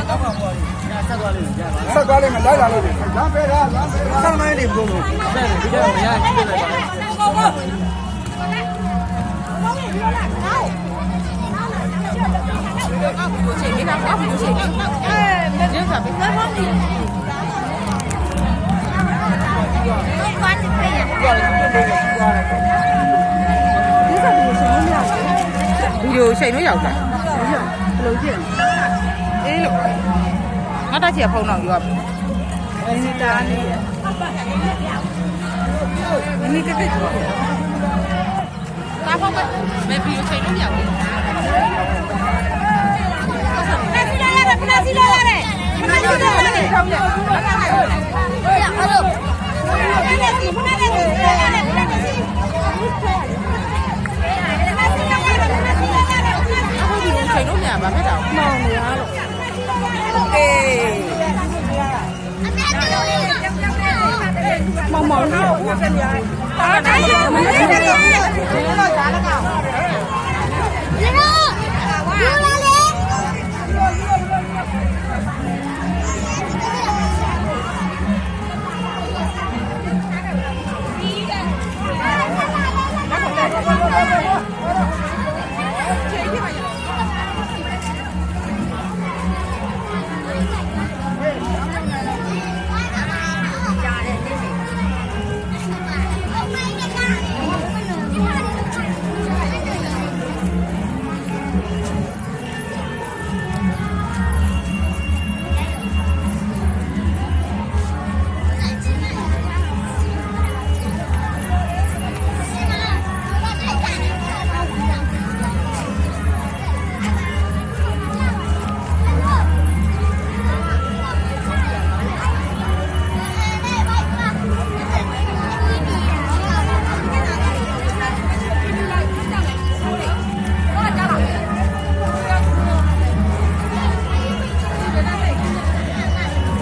ဆက်သွားလိမ့်မယ်လိုက်လာလို့လမ်းပေးတာလမ်းပေးတာဆက်မိုင်းနေဘုံလို့ဒီတော့မရကြည့်လိုက်ပါဗီဒီယိုချိန်လို့ရောက်တာဘယ်လိုကြည့်အေးလို့ငါတက်ချီဖုန်းတော့ပြောပြီဒီတာနေရဒီတက်တက်တာဖုန်းမဗီဒီယိုချိန်လို့ရောက်ပြီဖနာစီလာရတယ်ဖနာစီလာရတယ်ခေါင်းရအဲ့လိုဖနာစီဖနာစီချိန်လို့ညာပါမဲ့တော့မောင်နေရလို့โอเคမောင်နေဦးပြန်ရတာတိုင်းရမနေတော့တော့ကြားလကောဒီလိုဒီလို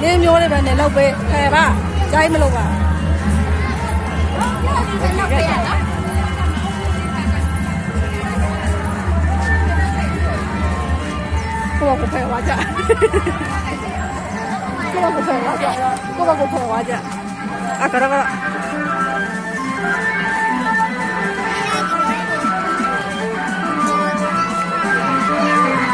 လေမျိုးလေးပဲနဲ့လောက်ပဲခဲပါကြိုင်းမလို့ပါကိုကဖယ်သွားကြကိုကဖယ်သွားကြကိုကဖယ်သွားကြအခါတော့